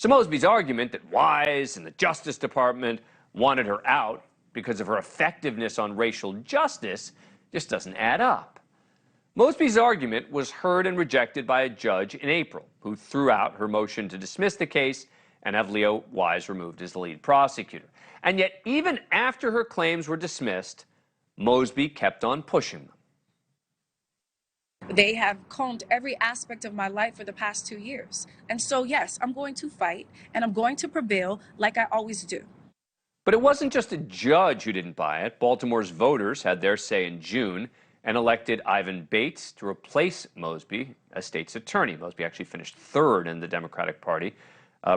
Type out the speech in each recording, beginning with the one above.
So Mosby's argument that Wise and the Justice Department wanted her out because of her effectiveness on racial justice just doesn't add up. Mosby's argument was heard and rejected by a judge in April, who threw out her motion to dismiss the case and have Leo Wise removed as the lead prosecutor. And yet, even after her claims were dismissed, Mosby kept on pushing them. They have combed every aspect of my life for the past 2 years. And so, yes, I'm going to fight and I'm going to prevail like I always do. But it wasn't just a judge who didn't buy it. Baltimore's voters had their say in June and elected Ivan Bates to replace Mosby as state's attorney. Mosby actually finished third in the Democratic Party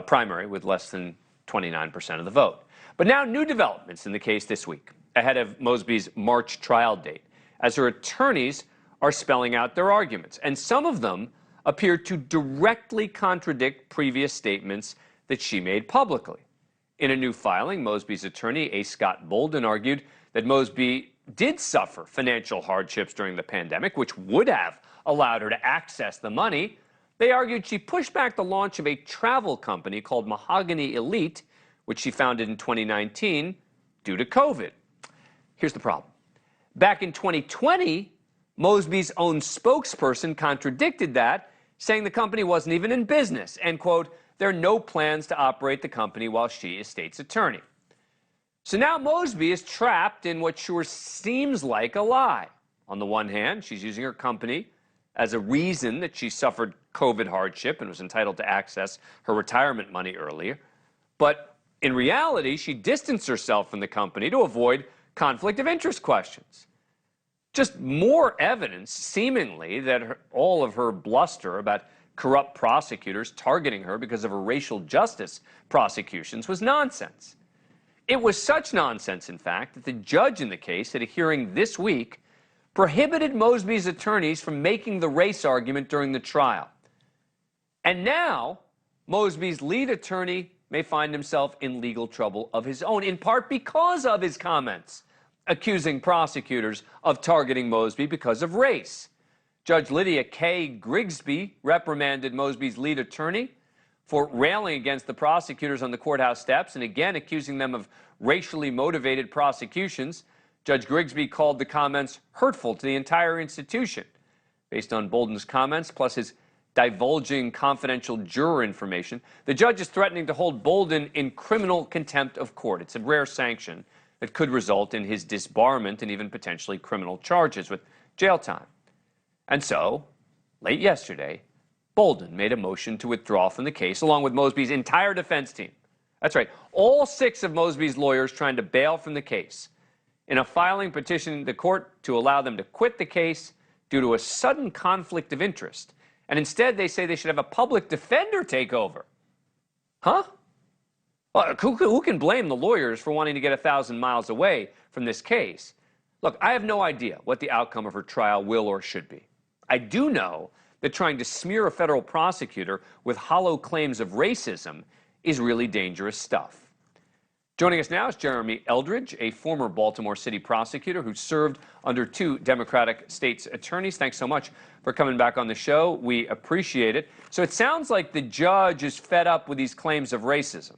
primary with less than 29% of the vote. But now new developments in the case this week, ahead of Mosby's March trial date, as her attorneys are spelling out their arguments. And some of them appear to directly contradict previous statements that she made publicly. In a new filing, Mosby's attorney, A. Scott Bolden, argued that Mosby did suffer financial hardships during the pandemic, which would have allowed her to access the money. They argued she pushed back the launch of a travel company called Mahogany Elite, which she founded in 2019, due to COVID. Here's the problem. Back in 2020, Mosby's own spokesperson contradicted that, saying the company wasn't even in business, and, quote, there are no plans to operate the company while she is state's attorney. So now Mosby is trapped in what sure seems like a lie. On the one hand, she's using her company as a reason that she suffered COVID hardship and was entitled to access her retirement money earlier. But in reality, she distanced herself from the company to avoid conflict of interest questions. Just more evidence, seemingly, that all of her bluster about corrupt prosecutors targeting her because of her racial justice prosecutions was nonsense. It was such nonsense, in fact, that the judge in the case at a hearing this week prohibited Mosby's attorneys from making the race argument during the trial. And now, Mosby's lead attorney may find himself in legal trouble of his own, in part because of his comments accusing prosecutors of targeting Mosby because of race. Judge Lydia K. Grigsby reprimanded Mosby's lead attorney for railing against the prosecutors on the courthouse steps and again accusing them of racially motivated prosecutions. Judge Grigsby called the comments hurtful to the entire institution. Based on Bolden's comments, plus his divulging confidential juror information, the judge is threatening to hold Bolden in criminal contempt of court. It's a rare sanction that could result in his disbarment and even potentially criminal charges with jail time. And so, late yesterday, Bolden made a motion to withdraw from the case along with Mosby's entire defense team. That's right, all 6 of Mosby's lawyers trying to bail from the case in a filing petitioning the court to allow them to quit the case due to a sudden conflict of interest. And instead, they say they should have a public defender take over. Huh? Well, who can blame the lawyers for wanting to get 1,000 miles away from this case? Look, I have no idea what the outcome of her trial will or should be. I do know that trying to smear a federal prosecutor with hollow claims of racism is really dangerous stuff. Joining us now is Jeremy Eldridge, a former Baltimore City prosecutor who served under 2 Democratic state's attorneys. Thanks so much for coming back on the show. We appreciate it. So it sounds like the judge is fed up with these claims of racism.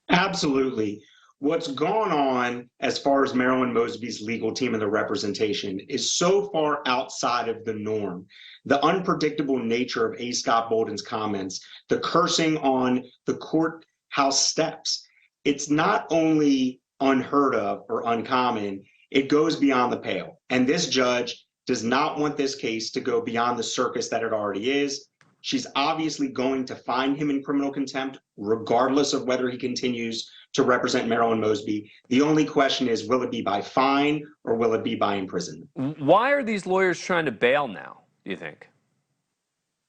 Absolutely. What's gone on as far as Marilyn Mosby's legal team and the representation is so far outside of the norm. The unpredictable nature of A. Scott Bolden's comments, the cursing on the courthouse steps, it's not only unheard of or uncommon, it goes beyond the pale. And this judge does not want this case to go beyond the circus that it already is. She's obviously going to find him in criminal contempt, regardless of whether he continues to represent Marilyn Mosby. The only question is, will it be by fine or will it be by imprisonment? Why are these lawyers trying to bail now, do you think?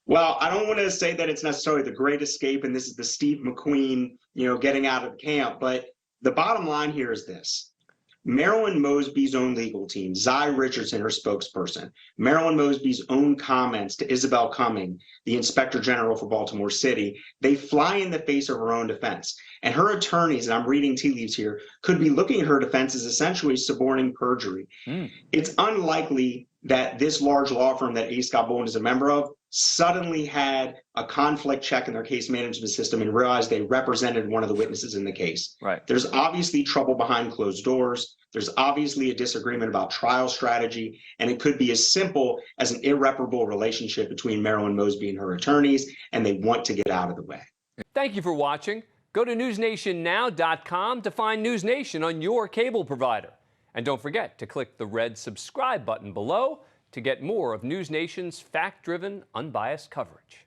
Well, I don't want to say that it's necessarily the great escape and this is the Steve McQueen, getting out of camp. But the bottom line here is this. Marilyn Mosby's own legal team, Zy Richardson, her spokesperson, Marilyn Mosby's own comments to Isabel Cumming, the Inspector General for Baltimore City, they fly in the face of her own defense. And her attorneys, and I'm reading tea leaves here, could be looking at her defense as essentially suborning perjury. It's unlikely that this large law firm that A. Scott Bolden is a member of suddenly had a conflict check in their case management system and realized they represented one of the witnesses in the case. Right. There's obviously trouble behind closed doors. There's obviously a disagreement about trial strategy, and it could be as simple as an irreparable relationship between Marilyn Mosby and her attorneys, and they want to get out of the way. Thank you for watching. Go to newsnationnow.com to find News Nation on your cable provider. And don't forget to click the red subscribe button below to get more of News Nation's fact-driven, unbiased coverage.